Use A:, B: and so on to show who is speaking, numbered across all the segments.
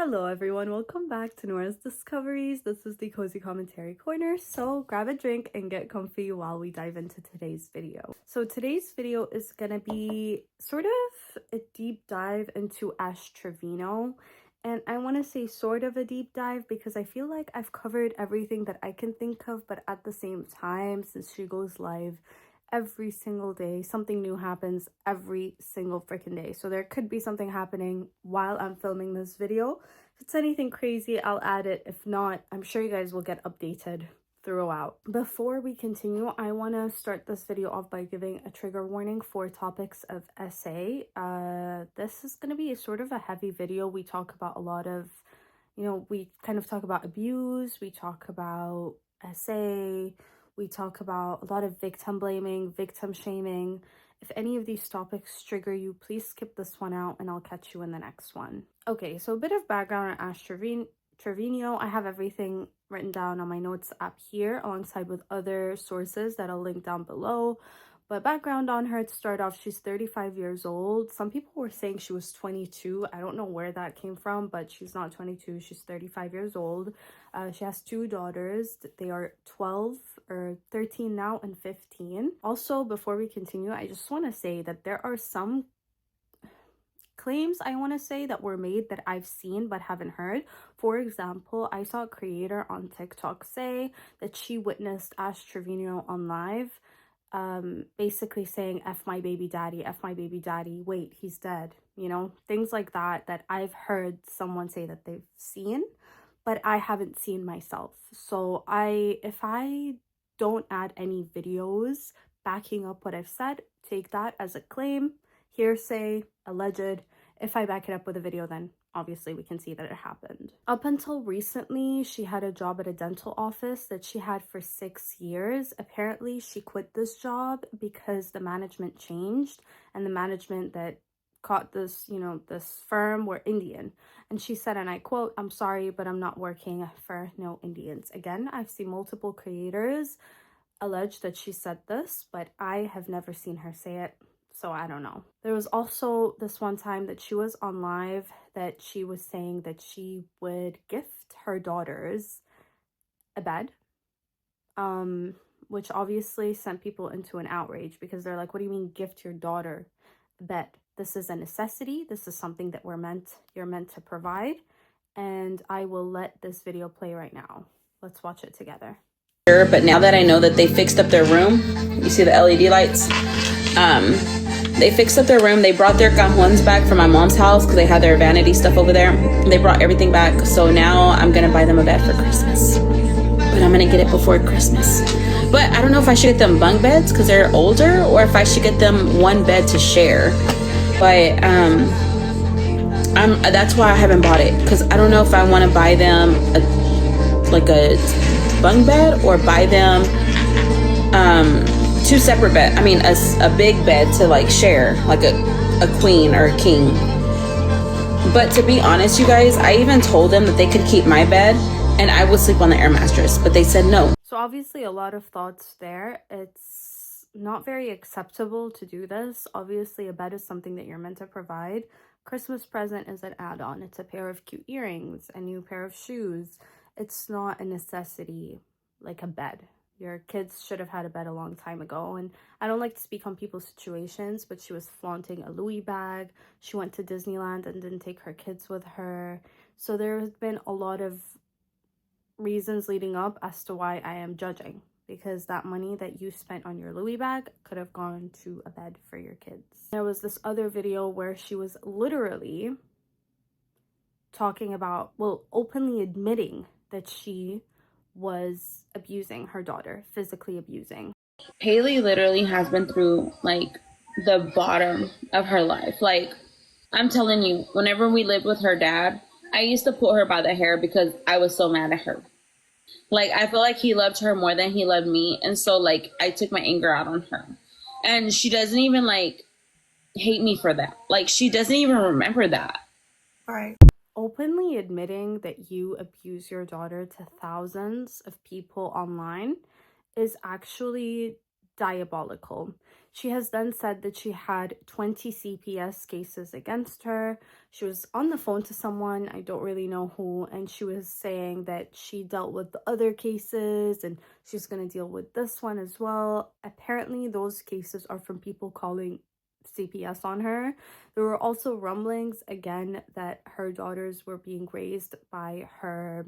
A: Hello everyone, welcome back to Nora's Discoveries. This is the Cozy Commentary Corner, so grab a drink and get comfy while we dive into today's video. So today's video is gonna be sort of a deep dive into Trevino. And I want to say sort of a deep dive because I feel like I've covered everything that I can think of, but at the same time, since she goes live every single day, something new happens every single freaking day. So there could be something happening while I'm filming this video. If it's anything crazy, I'll add it. If not, I'm sure you guys will get updated throughout. Before we continue, I want to start this video off by giving a trigger warning for topics of SA. This is going to be a sort of a heavy video. We talk about a lot of, we kind of talk about abuse, we talk about SA, we talk about a lot of victim blaming, victim shaming. If any of these topics trigger you, please skip this one out and I'll catch you in the next one. Okay, so a bit of background on Trevino. I have everything written down on my notes app here alongside with other sources that I'll link down below. But background on her, to start off, she's 35 years old. Some people were saying she was 22. I don't know where that came from, but she's not 22. She's 35 years old. She has two daughters. They are 12 or 13 now and 15. Also, before we continue, I just want to say that there are some claims I want to say that were made that I've seen but haven't heard. For example, I saw a creator on TikTok say that she witnessed Trevino on live, basically saying F my baby daddy, F my baby daddy, wait, he's dead, things like that I've heard someone say that they've seen, but I haven't seen myself. So if I don't add any videos backing up what I've said, take that as a claim, hearsay, alleged. If I back it up with a video, then obviously we can see that it happened. Up until recently, she had a job at a dental office that she had for 6 years. Apparently, she quit this job because the management changed, and the management that caught this, this firm were Indian. And she said, and I quote, "I'm sorry, but I'm not working for no Indians." Again, I've seen multiple creators allege that she said this, but I have never seen her say it. So I don't know. There was also this one time that she was on live that she was saying that she would gift her daughters a bed, which obviously sent people into an outrage because they're like, what do you mean gift your daughter a bed? This is a necessity. This is something that you're meant to provide. And I will let this video play right now. Let's watch it together.
B: But now that I know that they fixed up their room, you see the LED lights? They fixed up their room. They brought their cajones back from my mom's house because they had their vanity stuff over there. They brought everything back. So now I'm going to buy them a bed for Christmas. But I'm going to get it before Christmas. But I don't know if I should get them bunk beds because they're older, or if I should get them one bed to share. But that's why I haven't bought it, because I don't know if I want to buy them a bunk bed or buy them two separate beds. I mean a big bed to like share, like a queen or a king. But to be honest, you guys, I even told them that they could keep my bed and I would sleep on the air mattress, but they said no.
A: So obviously a lot of thoughts there. It's not very acceptable to do this. Obviously a bed is something that you're meant to provide. Christmas present is an add-on. It's a pair of cute earrings, a new pair of shoes. It's not a necessity like a bed. Your kids should have had a bed a long time ago. And I don't like to speak on people's situations, but she was flaunting a Louis bag. She went to Disneyland and didn't take her kids with her. So there has been a lot of reasons leading up as to why I am judging, because that money that you spent on your Louis bag could have gone to a bed for your kids. There was this other video where she was literally talking about, well, openly admitting that she was abusing her daughter, physically abusing.
B: Haley literally has been through like the bottom of her life. Like, I'm telling you, whenever we lived with her dad, I used to pull her by the hair because I was so mad at her. Like, I feel like he loved her more than he loved me. And so like I took my anger out on her. And she doesn't even like hate me for that. Like, she doesn't even remember that.
A: All right. Openly admitting that you abuse your daughter to thousands of people online is actually diabolical. She has then said that she had 20 CPS cases against her. She was on the phone to someone, I don't really know who, and she was saying that she dealt with the other cases and she's going to deal with this one as well. Apparently, those cases are from people calling CPS on her. There were also rumblings, again, that her daughters were being raised by her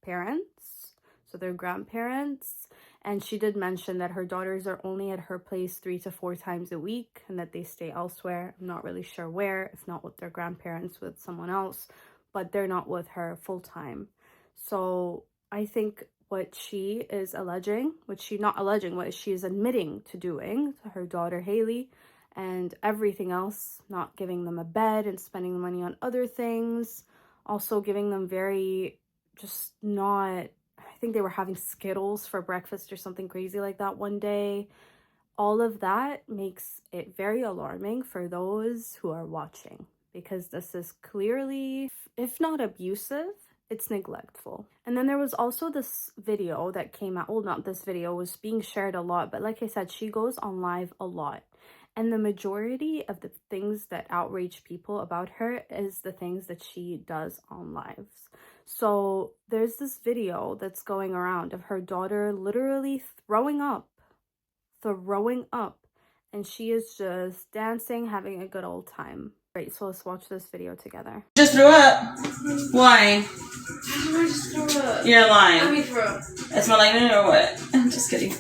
A: parents, so their grandparents, and she did mention that her daughters are only at her place 3 to 4 times a week and that they stay elsewhere. I'm not really sure where, if not with their grandparents, with someone else, but they're not with her full time. So I think what she is alleging, what she is admitting to doing to her daughter Haley and everything else, not giving them a bed and spending the money on other things, also giving them very just not, I think they were having Skittles for breakfast or something crazy like that one day. All of that makes it very alarming for those who are watching, because this is clearly, if not abusive, it's neglectful. And then there was also this video that came out, well, not this video, was being shared a lot, but like I said, she goes on live a lot. And the majority of the things that outrage people about her is the things that she does on lives. So there's this video that's going around of her daughter literally throwing up, and she is just dancing, having a good old time. Right, so let's watch this video together.
B: Just threw up. Why?
C: I just threw up.
B: You're lying.
C: Let me throw up.
B: It smell like it or what? I'm just kidding.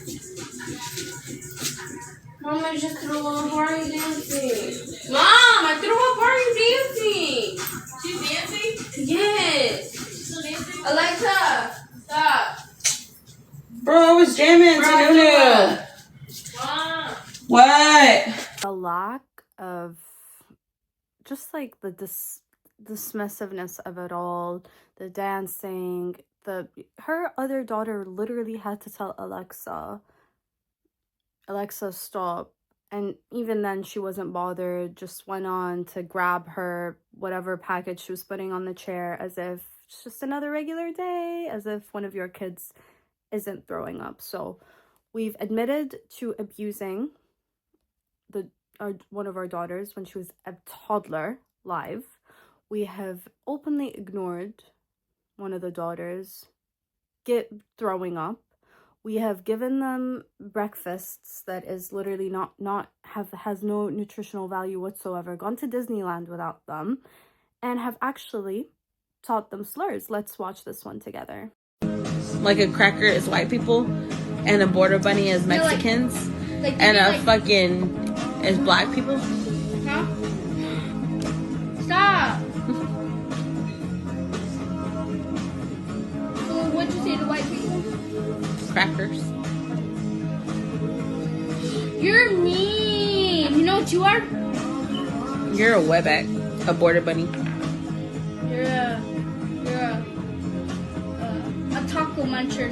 C: Mom, I just threw up. Why are you dancing? Mom, I threw up. Why are you dancing? She's dancing? Yes. She's still dancing? Alexa, stop.
B: Bro, I was jamming to Nunu.
C: Mom.
B: What?
A: The lack of just like the dismissiveness of it all, the dancing, her other daughter literally had to tell Alexa, stop. And even then she wasn't bothered, just went on to grab her whatever package she was putting on the chair, as if it's just another regular day, as if one of your kids isn't throwing up. So we've admitted to abusing one of our daughters when she was a toddler live. We have openly ignored one of the daughters throwing up. We have given them breakfasts that is literally has no nutritional value whatsoever, gone to Disneyland without them, and have actually taught them slurs. Let's watch this one together.
B: Like a cracker is white people, and a border bunny is Mexicans, and a fucking is black people.
C: Huh? Stop. So what'd you say to white people?
B: Crackers.
C: You're mean. You know what you are?
B: You're a wetback, a border bunny.
C: You're a taco muncher.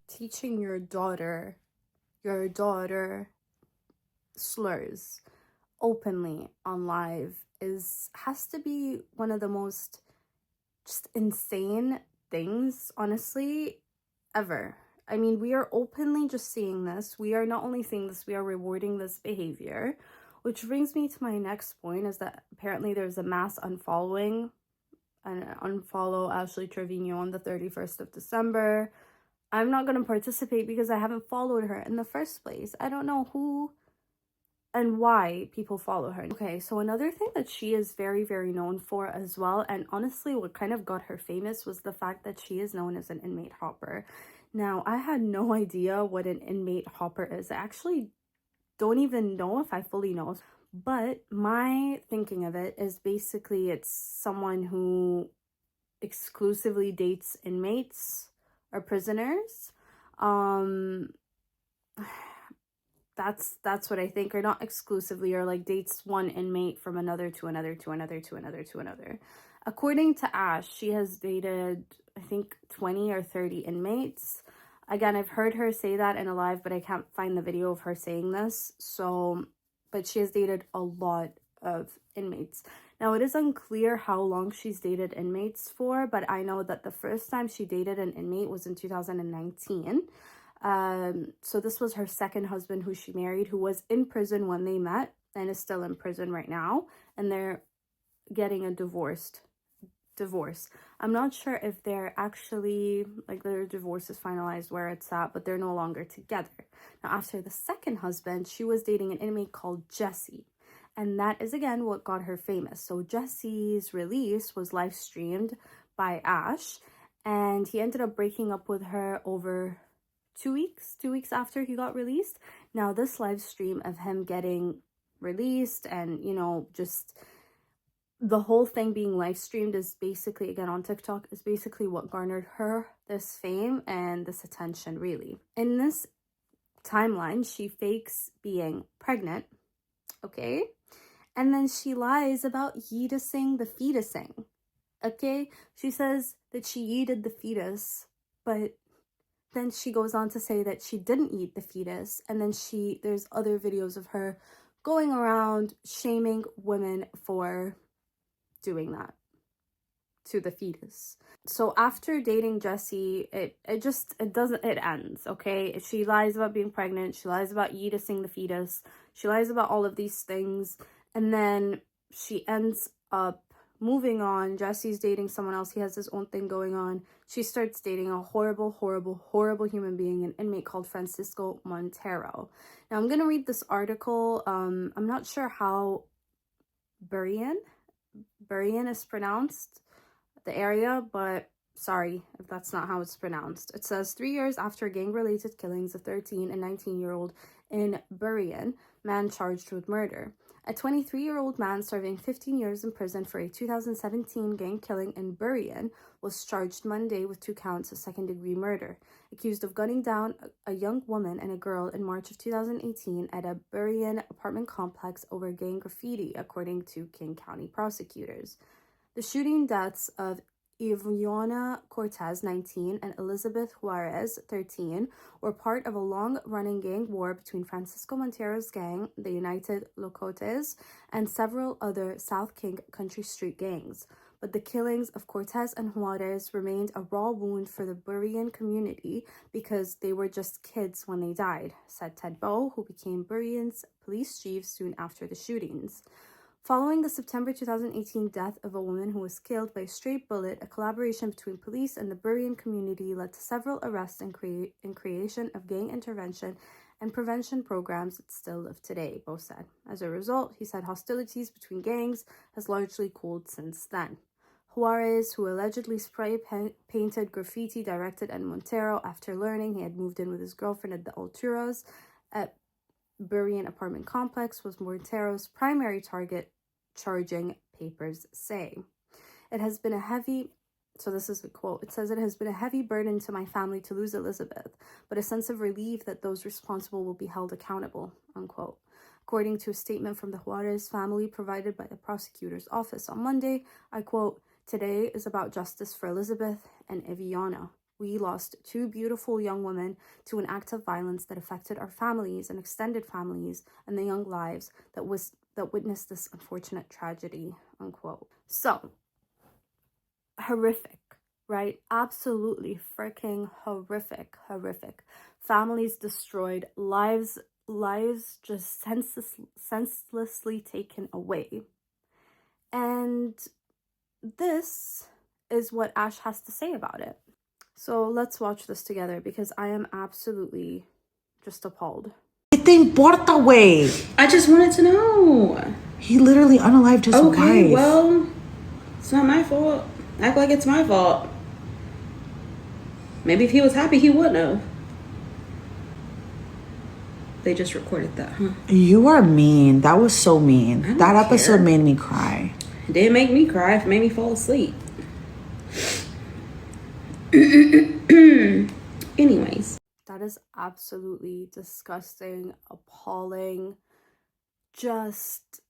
A: Teaching your daughter slurs openly on live has to be one of the most just insane things, honestly, ever. I mean, we are openly just seeing this. We are not only seeing this, we are rewarding this behavior, which brings me to my next point, is that apparently there's a mass unfollow Ashley Trevino on the 31st of December. I'm not going to participate because I haven't followed her in the first place. I don't know who and why people follow her. Okay, so another thing that she is very, very known for as well, and honestly what kind of got her famous, was the fact that she is known as an inmate hopper. Now, I had no idea what an inmate hopper is. I actually don't even know if I fully know. But my thinking of it is basically it's someone who exclusively dates inmates or prisoners. That's what I think, or not exclusively, or like dates one inmate from another to another to another to another to another. According to Ash, she has dated, I think, 20 or 30 inmates. Again, I've heard her say that in a live, but I can't find the video of her saying this. So, but she has dated a lot of inmates. Now, it is unclear how long she's dated inmates for, but I know that the first time she dated an inmate was in 2019. So this was her second husband who she married, who was in prison when they met and is still in prison right now. And they're getting a divorce. I'm not sure if they're actually, like, their divorce is finalized where it's at, but they're no longer together. Now, after the second husband, she was dating an inmate called Jesse. And that is, again, what got her famous. So Jesse's release was live streamed by Ash, and he ended up breaking up with her over 2 weeks after he got released. Now, this live stream of him getting released and, you know, just the whole thing being live streamed is basically, again, on TikTok, is basically what garnered her this fame and this attention, really. In this timeline, she fakes being pregnant, okay? And then she lies about yeetusing the fetusing, okay? She says that she yeeted the fetus, but then she goes on to say that she didn't eat the fetus. And then there's other videos of her going around shaming women for doing that to the fetus. So after dating Jesse, it ends, okay? She lies about being pregnant, she lies about yeetusing the fetus, she lies about all of these things, and then she ends up moving on. Jesse's dating someone else, he has his own thing going on. She starts dating a horrible human being, an inmate called Francisco Montero. Now I'm gonna read this article. I'm not sure how Burien is pronounced, the area, but sorry if that's not how it's pronounced. It says 3 years after gang-related killings of 13 and 19-year-old in Burien, man charged with murder. A 23-year-old man serving 15 years in prison for a 2017 gang killing in Burien was charged Monday with 2 counts of second-degree murder, accused of gunning down a young woman and a girl in March of 2018 at a Burien apartment complex over gang graffiti, according to King County prosecutors. The shooting deaths of Ivyana Cortez, 19, and Elizabeth Juarez, 13, were part of a long-running gang war between Francisco Montero's gang, the United Locotes, and several other South King Country Street gangs. But the killings of Cortez and Juarez remained a raw wound for the Burien community because they were just kids when they died, said Ted Bowe, who became Burien's police chief soon after the shootings. Following the September 2018 death of a woman who was killed by a stray bullet, a collaboration between police and the Burien community led to several arrests and creation of gang intervention and prevention programs that still live today, Bowe said. As a result, he said hostilities between gangs has largely cooled since then. Juarez, who allegedly spray-painted graffiti directed at Montero after learning he had moved in with his girlfriend at the Alturas at Burien apartment complex, was Montero's primary target, charging papers say. It has been a heavy, so this is a quote, it says, "It has been a heavy burden to my family to lose Elizabeth, but a sense of relief that those responsible will be held accountable," unquote. According to a statement from the Juarez family provided by the prosecutor's office on Monday, I quote, "Today is about justice for Elizabeth and Ivyana. We lost 2 beautiful young women to an act of violence that affected our families and extended families and the young lives that witnessed this unfortunate tragedy," unquote. So, horrific, right? Absolutely freaking horrific. Families destroyed, lives just senselessly taken away. And this is what Ash has to say about it. So let's watch this together because I am absolutely just appalled.
D: ¿Qué te importa, güey?
B: I just wanted to know.
D: He literally unalived his wife.
B: Okay, well, it's not my fault. Act like it's my fault. Maybe if he was happy, he wouldn't have. They just recorded that, huh?
D: You are mean. That was so mean. That episode
B: care.
D: made me cry.
B: It didn't make me cry. It made me fall asleep. Anyways.
A: That is absolutely disgusting, appalling. Just,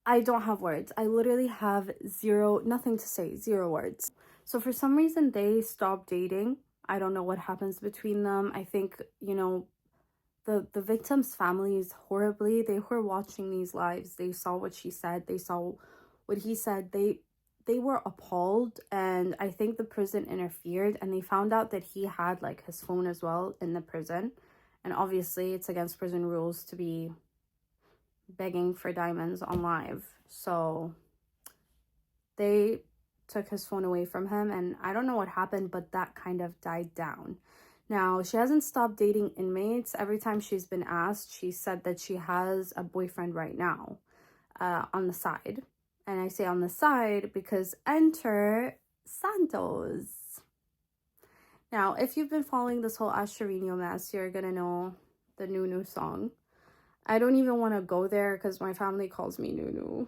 A: I don't have words. I literally have nothing to say, 0 words. So for some reason, they stopped dating. I don't know what happens between them. I think, you know, the victims' families horribly. They were watching these lives. They saw what she said. They saw what he said. They were appalled, and I think the prison interfered, and they found out that he had like his phone as well in the prison. And obviously it's against prison rules to be begging for diamonds on live. So they took his phone away from him, and I don't know what happened, but that kind of died down. Now, she hasn't stopped dating inmates. Every time she's been asked, she said that she has a boyfriend right now on the side. And I say on the side because enter Santos. Now, if you've been following this whole Trevino mess, you're going to know the Nunu song. I don't even want to go there because my family calls me Nunu.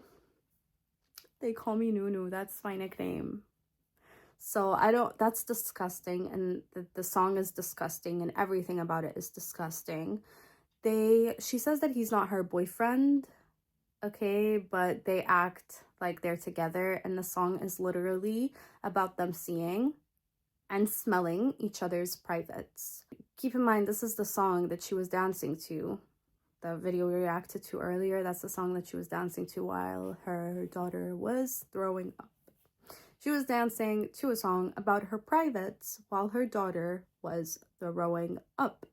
A: They call me Nunu. That's my nickname. So I don't, that's disgusting, and the song is disgusting, and everything about it is disgusting. She says that he's not her boyfriend, okay, but they act like they're together, and the song is literally about them seeing and smelling each other's privates. Keep in mind, this is the song that she was dancing to. The video we reacted to earlier, that's the song that she was dancing to while her daughter was throwing up. She was dancing to a song about her privates while her daughter was throwing up.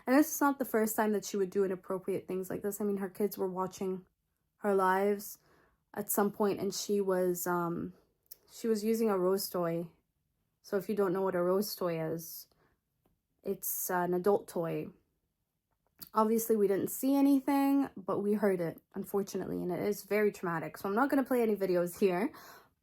A: And this is not the first time that she would do inappropriate things like this. I mean, her kids were watching her lives at some point, and she was using a rose toy. So if you don't know what a rose toy is, it's an adult toy. Obviously, we didn't see anything, but we heard it, unfortunately, and it is very traumatic. So I'm not going to play any videos here.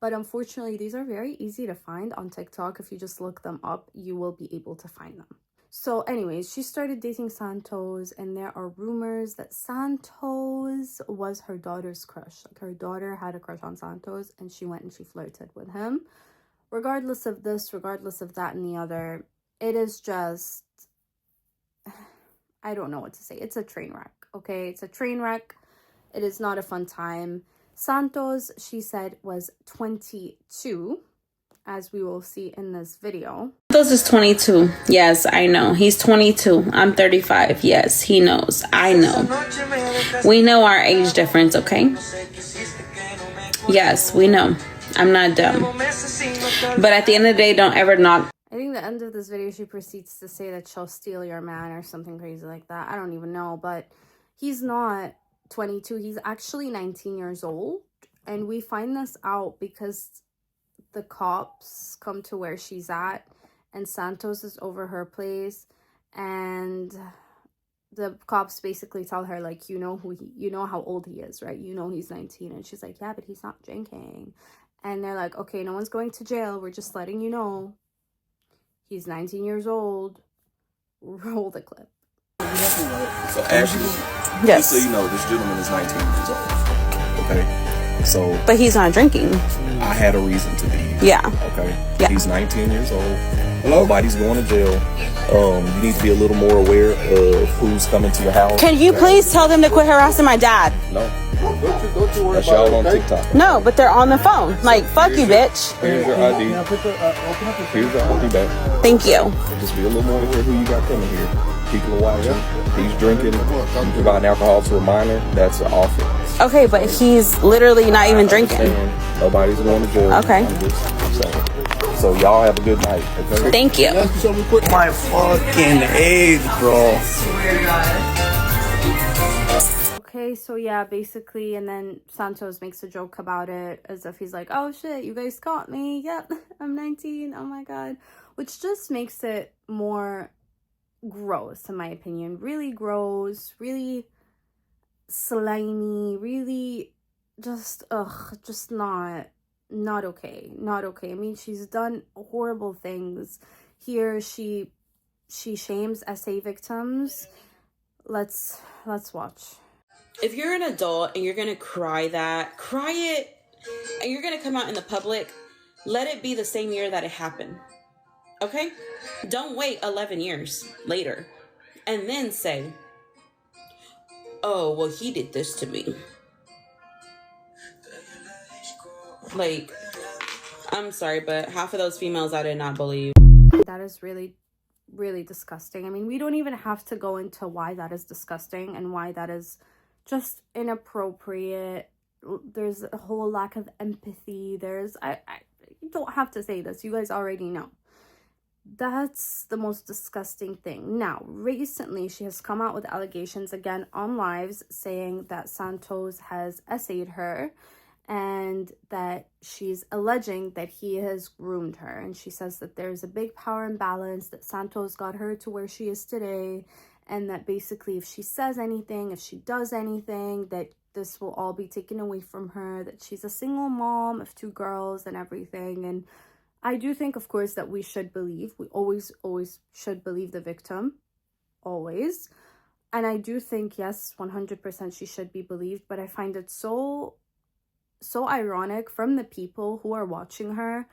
A: But unfortunately, these are very easy to find on TikTok. If you just look them up, you will be able to find them. So anyways, she started dating Santos, and there are rumors that Santos was her daughter's crush. Like, her daughter had a crush on Santos, and she went and she flirted with him. Regardless of this, regardless of that and the other, it is just, I don't know what to say. It's a train wreck, okay? It's a train wreck. It is not a fun time. Santos, she said, was 22, as we will see in this video.
B: Santos is 22. Yes, I know. He's 22. I'm 35. Yes, he knows. I know. We know our age difference, okay? Yes, we know. I'm not dumb. But at the end of the day, don't ever knock.
A: I think the end of this video, she proceeds to say that she'll steal your man or something crazy like that. I don't even know, but he's not 22. He's actually 19 years old, and we find this out because the cops come to where she's at, and Santos is over her place, and the cops basically tell her, like, you know how old he is, right? You know he's 19. And she's like, yeah, but he's not drinking. And they're like, okay, no one's going to jail, we're just letting you know he's 19 years old. Roll the clip.
E: So Ashley,
B: Yes.
E: just so you know, this gentleman is 19 years old. Okay, so
B: But he's not drinking.
E: I had a reason to be.
B: Yeah.
E: Okay.
B: Yeah.
E: He's 19 years old. Nobody's going to jail. You need to be a little more aware of who's coming to your house.
B: Can you please tell them to quit harassing my dad?
E: No. That's y'all on TikTok.
B: No, but they're on the phone. Like, fuck you, bitch.
E: Here's your ID. Here's your ID back.
B: Thank you.
E: Just be a little more aware who you got coming here. People are watching. He's drinking. You providing alcohol to a minor. That's an offense.
B: Okay, but he's literally not even drinking.
E: Nobody's going to jail.
B: Okay.
E: I'm just saying. So y'all have a good night. Okay.
B: Thank you.
F: My fucking age, bro.
A: Okay, so yeah, basically, and then Santos makes a joke about it as if he's like, oh shit, you guys caught me. Yep, I'm 19. Oh my god. Which just makes it more gross, in my opinion. Really gross, really slimy, really just, just not okay. Not okay. I mean, she's done horrible things. Here, she shames SA victims. Let's watch.
B: If you're an adult and you're gonna cry it, and you're gonna come out in the public, let it be the same year that it happened. Okay? Don't wait 11 years later and then say, oh, well, he did this to me. Like, I'm sorry, but half of those females I did not believe.
A: That is really really disgusting. I mean, we don't even have to go into why that is disgusting and why that is just inappropriate. There's a whole lack of empathy. I don't have to say this. You guys already know. That's the most disgusting thing. Now, recently, she has come out with allegations again on lives saying that Santos has essayed her and that she's alleging that he has groomed her. And she says that there's a big power imbalance, that Santos got her to where she is today, and that basically if she says anything, if she does anything, that this will all be taken away from her, that she's a single mom of 2 girls and everything. And I do think, of course, that we always should believe the victim, always. And I do think, yes, 100% she should be believed, but I find it so ironic from the people who are watching her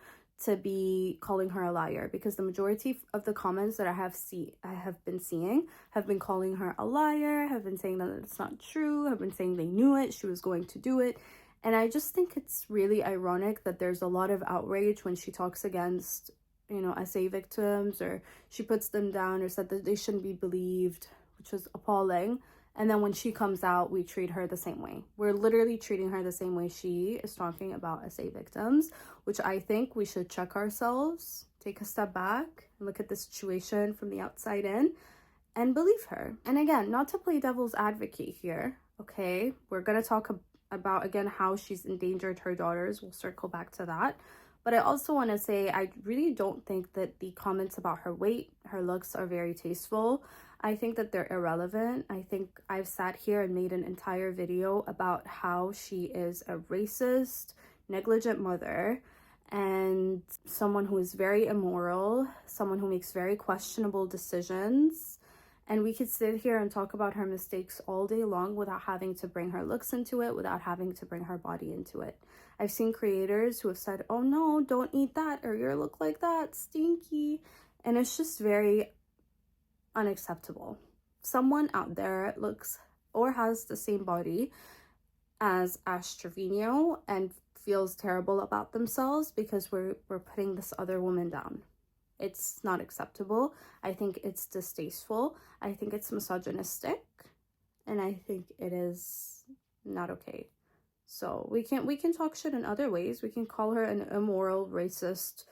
A: to be calling her a liar, because the majority of the comments that I have been seeing have been calling her a liar, have been saying that it's not true, have been saying they knew it, she was going to do it. And I just think it's really ironic that there's a lot of outrage when she talks against, SA victims, or she puts them down or said that they shouldn't be believed, which is appalling. And then when she comes out, we treat her the same way. We're literally treating her the same way she is talking about SA victims, which I think we should check ourselves, take a step back, and look at the situation from the outside in and believe her. And again, not to play devil's advocate here, okay? We're going to talk about, again, how she's endangered her daughters. We'll circle back to that. But I also want to say, I really don't think that the comments about her weight, her looks are very tasteful. I think that they're irrelevant. I think I've sat here and made an entire video about how she is a racist, negligent mother, and someone who is very immoral, someone who makes very questionable decisions. And we could sit here and talk about her mistakes all day long without having to bring her looks into it, without having to bring her body into it. I've seen creators who have said, oh no, don't eat that, or your look like that, stinky. And it's just very unacceptable. Someone out there looks or has the same body as Ash Trevino and feels terrible about themselves because we're putting this other woman down. It's not acceptable. I think it's distasteful. I think it's misogynistic, and I think it is not okay. So we can talk shit in other ways. We can call her an immoral, racist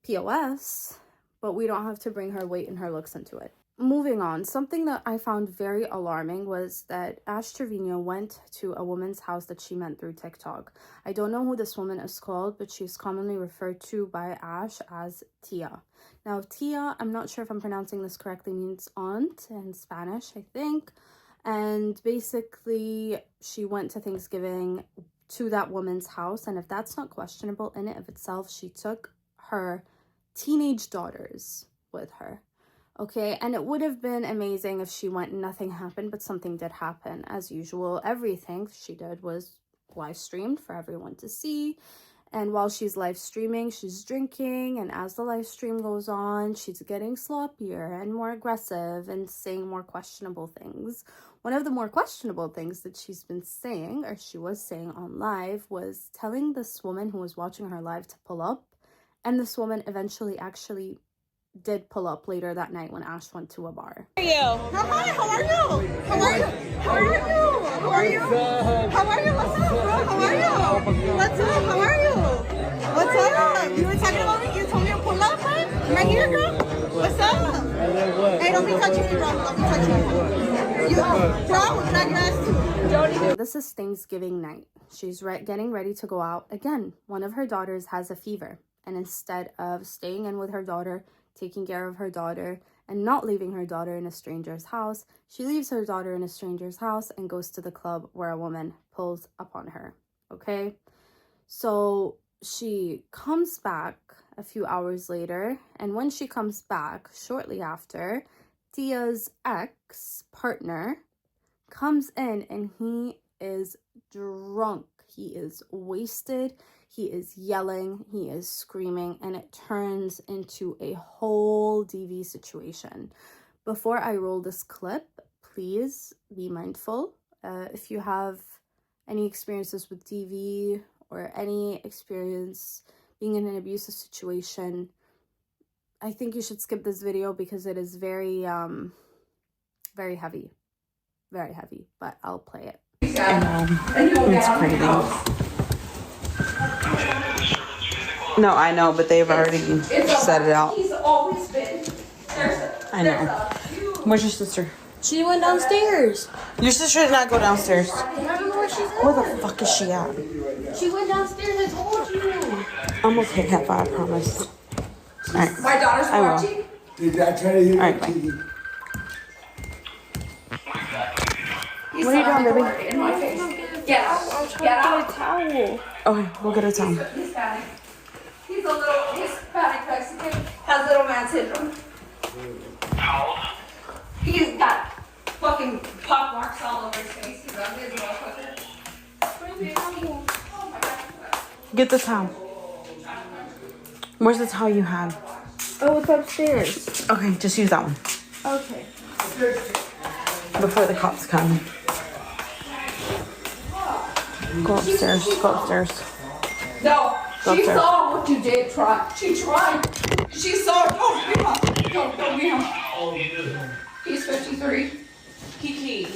A: POS, but we don't have to bring her weight and her looks into it. Moving on, something that I found very alarming was that Ash Trevino went to a woman's house that she met through TikTok. I don't know who this woman is called, but she's commonly referred to by Ash as Tia. Now, Tia, I'm not sure if I'm pronouncing this correctly, means aunt in Spanish, I think. And basically, she went to Thanksgiving to that woman's house. And if that's not questionable in and of itself, she took her teenage daughters with her. Okay, and it would have been amazing if she went and nothing happened, but something did happen. As usual, everything she did was live streamed for everyone to see. And while she's live streaming, she's drinking. And as the live stream goes on, she's getting sloppier and more aggressive and saying more questionable things. One of the more questionable things that she's been saying, or she was saying on live, was telling this woman who was watching her live to pull up. And this woman eventually actually did pull up later that night when Ash went to a bar.
G: Hi, how are you? How are you? How are you? How are you? How are you? What's up, bro? How are you? What's up? How are you? What's up? You were talking about me? You told me to pull up, right? I'm right here, girl. What's up? Hey, don't be touching me, bro. Don't be touching me. You, bro, you're not gonna ask.
A: This is Thanksgiving night. She's getting ready to go out. Again, one of her daughters has a fever. And instead of staying in with her daughter, taking care of her daughter, and not leaving her daughter in a stranger's house, she leaves her daughter in a stranger's house and goes to the club where a woman pulls upon her. Okay? So she comes back a few hours later, and when she comes back shortly after, Tia's ex-partner comes in and he is drunk. He is wasted. He is yelling, he is screaming, and it turns into a whole DV situation. Before I roll this clip, please be mindful. If you have any experiences with DV or any experience being in an abusive situation, I think you should skip this video because it is very very heavy. Very heavy, but I'll play it.
D: It's crazy. No, I know, but they've already set it out.
C: He's always been.
D: I know. Where's your sister?
C: She went downstairs.
D: Your sister did not go downstairs.
C: Remember where she's at?
D: Where the fuck is she at?
C: She went downstairs, I told you.
D: I'm okay, Cat, I promise. Alright.
C: My daughter's
D: I will.
C: watching.
D: Alright, bye. What are you doing, baby?
C: In my face. Get out. Get out.
D: Okay, we'll get a towel.
C: He's Hispanic. He's a little Hispanic Mexican. Has little man syndrome. How old? He's got fucking pock marks all over his face. He's ugly as a motherfucker. Oh my God.
D: Get the towel. Where's the towel you have?
A: Oh, it's upstairs.
D: Okay, just use that one.
A: Okay.
D: Before the cops come. Go upstairs, go upstairs.
C: No,
D: Go
C: she
D: upstairs.
C: saw what you did. She tried. She saw. Don't be him. Don't be him. He's 53. Kiki.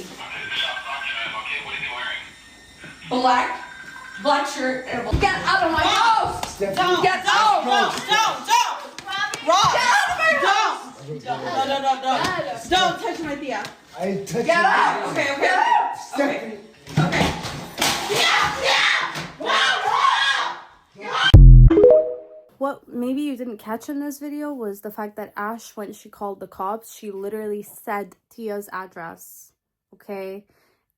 C: Black shirt. And get out of my house. Get out.
D: Don't. Rob.
C: Get out of my house.
D: Don't touch my tia.
F: I ain't touching
C: Get out.
D: Okay.
C: Get out.
D: Okay.
A: What maybe you didn't catch in this video was the fact that Ash, when she called the cops, she literally said Tia's address, okay?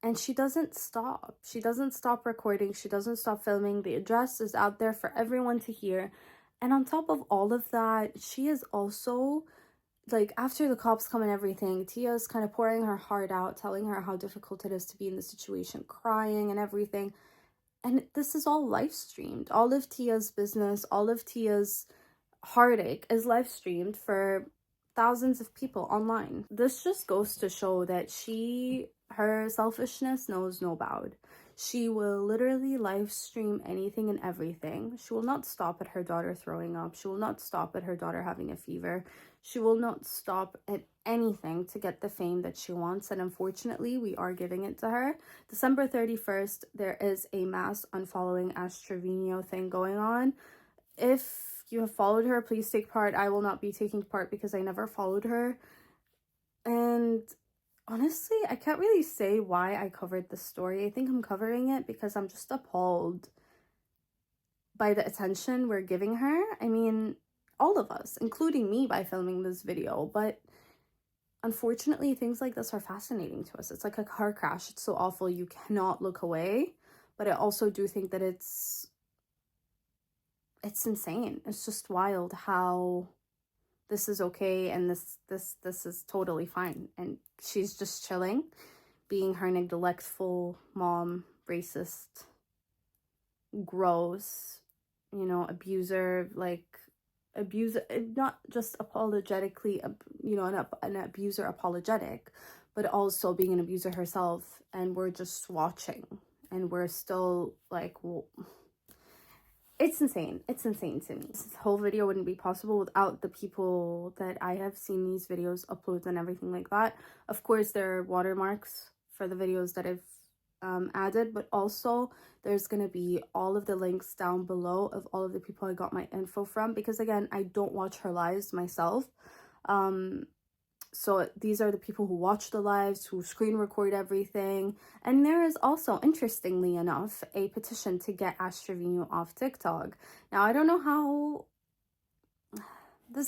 A: And she doesn't stop. She doesn't stop recording. She doesn't stop filming. The address is out there for everyone to hear. And on top of all of that, she is also, like, after the cops come and everything, Tia's kind of pouring her heart out, telling her how difficult it is to be in the situation, crying and everything. And this is all live streamed. All of Tia's business, all of Tia's heartache is live streamed for thousands of people online. This just goes to show that her selfishness knows no bound. She will literally live stream anything and everything. She will not stop at her daughter throwing up. She will not stop at her daughter having a fever. She will not stop at anything to get the fame that she wants. And unfortunately, we are giving it to her. December 31st, there is a mass unfollowing Ash Trevino thing going on. If you have followed her, please take part. I will not be taking part because I never followed her. And honestly, I can't really say why I covered this story. I think I'm covering it because I'm just appalled by the attention we're giving her. I mean, all of us, including me, by filming this video. But unfortunately, things like this are fascinating to us. It's like a car crash. It's so awful. You cannot look away. But I also do think that it's insane. It's just wild how this is okay and this is totally fine. And she's just chilling, being her neglectful mom, racist, gross, abuser, not just apologetically, an abuser apologetic, but also being an abuser herself. And we're just watching and we're still like, well, it's insane. It's insane to me. This whole video wouldn't be possible without the people that I have seen these videos upload and everything like that. Of course, there are watermarks for the videos that I've added, but also there's going to be all of the links down below of all of the people I got my info from, because again, I don't watch her lives myself. So these are the people who watch the lives, who screen record everything. And there is also, interestingly enough, a petition to get Ash Trevino off TikTok. Now, I don't know how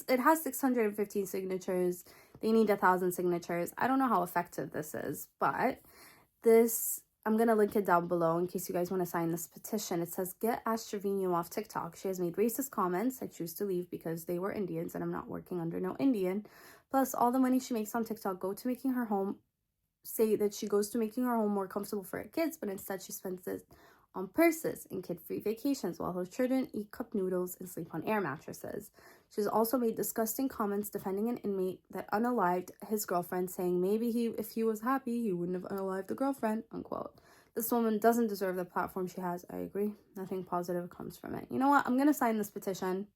A: it has 615 signatures. They need 1,000 signatures. I don't know how effective this is, but I'm going to link it down below in case you guys want to sign this petition. It says, get Ash Trevino off TikTok. She has made racist comments. I choose to leave because they were Indians and I'm not working under no Indian. Plus, all the money she makes on TikTok say that she goes to making her home more comfortable for her kids, but instead she spends it on purses and kid-free vacations while her children eat cup noodles and sleep on air mattresses. She's also made disgusting comments defending an inmate that unalived his girlfriend, saying maybe if he was happy, he wouldn't have unalived the girlfriend, unquote. This woman doesn't deserve the platform she has. I agree. Nothing positive comes from it. You know what? I'm going to sign this petition.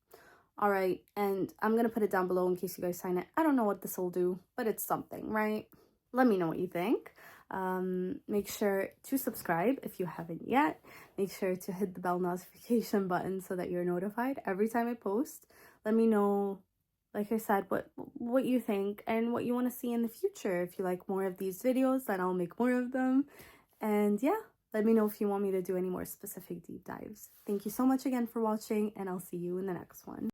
A: All right, and I'm gonna put it down below in case you guys sign it. I don't know what this will do, but it's something, right? Let me know what you think. Make sure to subscribe if you haven't yet. Make sure to hit the bell notification button so that you're notified every time I post. Let me know, like I said, what you think and what you want to see in the future. If you like more of these videos, then I'll make more of them. And yeah, let me know if you want me to do any more specific deep dives. Thank you so much again for watching, and I'll see you in the next one.